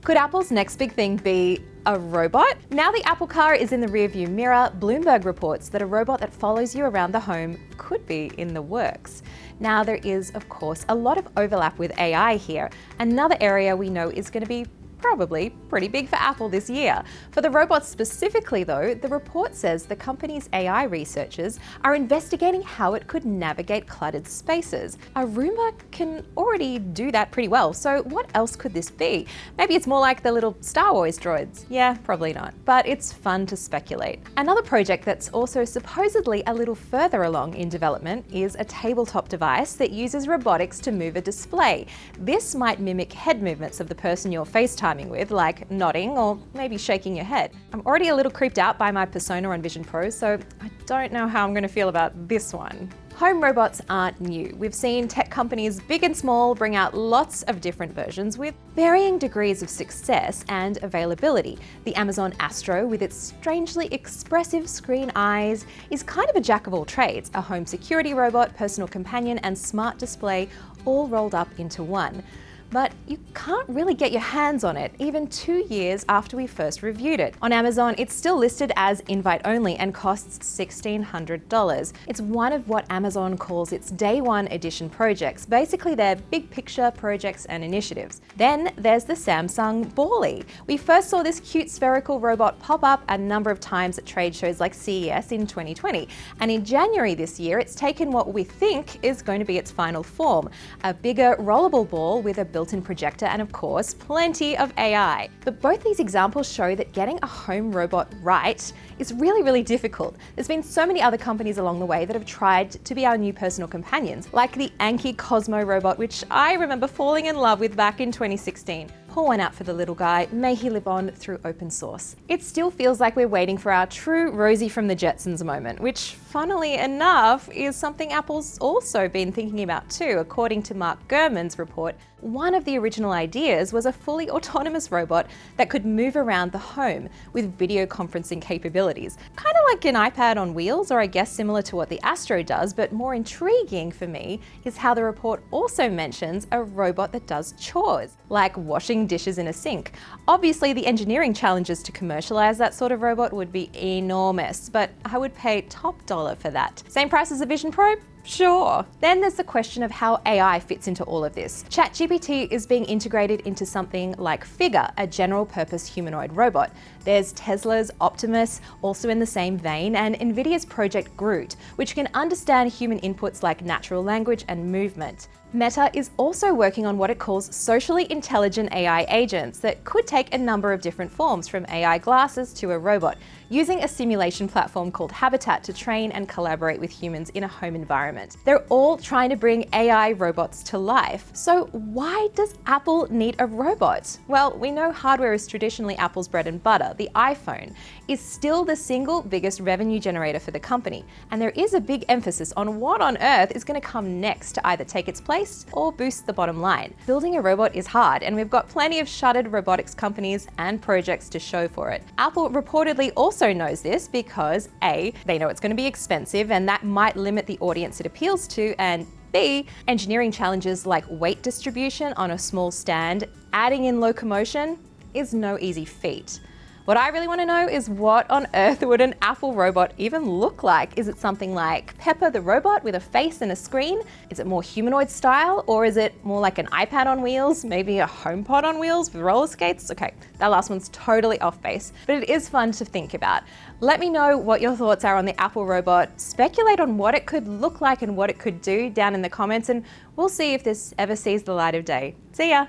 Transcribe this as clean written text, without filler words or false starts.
Could Apple's next big thing be a robot? Now the Apple car is in the rearview mirror, Bloomberg reports that a robot that follows you around the home could be in the works. Now there is, of course, a lot of overlap with AI here. Another area we know is going to be probably pretty big for Apple this year. For the robots specifically though, the report says the company's AI researchers are investigating how it could navigate cluttered spaces. A Roomba can already do that pretty well, so what else could this be? Maybe it's more like the little Star Wars droids. Yeah, probably not, but it's fun to speculate. Another project that's also supposedly a little further along in development is a tabletop device that uses robotics to move a display. This might mimic head movements of the person you're FaceTiming with, like nodding or maybe shaking your head. I'm already a little creeped out by my persona on Vision Pro, so I don't know how I'm going to feel about this one. Home robots aren't new. We've seen tech companies big and small bring out lots of different versions with varying degrees of success and availability. The Amazon Astro, with its strangely expressive screen eyes, is kind of a jack of all trades, a home security robot, personal companion, and smart display all rolled up into one. But you can't really get your hands on it, even 2 years after we first reviewed it. On Amazon, it's still listed as invite only and costs $1,600. It's one of what Amazon calls its day one edition projects, basically their big picture projects and initiatives. Then there's the Samsung Ballie. We first saw this cute spherical robot pop up a number of times at trade shows like CES in 2020. And in January this year, it's taken what we think is going to be its final form, a bigger rollable ball with a built-in projector and of course plenty of AI. But both these examples show that getting a home robot right is really difficult. There's been so many other companies along the way that have tried to be our new personal companions, like the Anki Cosmo robot, which I remember falling in love with back in 2016. Pour one out for the little guy, may he live on through open source. It still feels like we're waiting for our true Rosie from the Jetsons moment, which funnily enough is something Apple's also been thinking about too. According to Mark Gurman's report, one of the original ideas was a fully autonomous robot that could move around the home with video conferencing capabilities. Kind of like an iPad on wheels, or I guess similar to what the Astro does, but more intriguing for me is how the report also mentions a robot that does chores, like washing dishes in a sink. Obviously, the engineering challenges to commercialize that sort of robot would be enormous, but I would pay top dollar for that. Same price as a Vision Pro? Sure. Then there's the question of how AI fits into all of this. ChatGPT is being integrated into something like Figure, a general-purpose humanoid robot. There's Tesla's Optimus, also in the same vein, and Nvidia's Project Groot, which can understand human inputs like natural language and movement. Meta is also working on what it calls socially intelligent AI agents that could take a number of different forms, from AI glasses to a robot, using a simulation platform called Habitat to train and collaborate with humans in a home environment. They're all trying to bring AI robots to life. So why does Apple need a robot? Well, we know hardware is traditionally Apple's bread and butter. The iPhone is still the single biggest revenue generator for the company, and there is a big emphasis on what on earth is going to come next to either take its place or boost the bottom line. Building a robot is hard, and we've got plenty of shuttered robotics companies and projects to show for it. Apple reportedly also knows this because A, they know it's going to be expensive and that might limit the audience it appeals to, and B, engineering challenges like weight distribution on a small stand, adding in locomotion, is no easy feat. What I really want to know is, what on earth would an Apple robot even look like? Is it something like Pepper the robot with a face and a screen? Is it more humanoid style, or is it more like an iPad on wheels, maybe a HomePod on wheels with roller skates? Okay, that last one's totally off base, but it is fun to think about. Let me know what your thoughts are on the Apple robot. Speculate on what it could look like and what it could do down in the comments, and we'll see if this ever sees the light of day. See ya!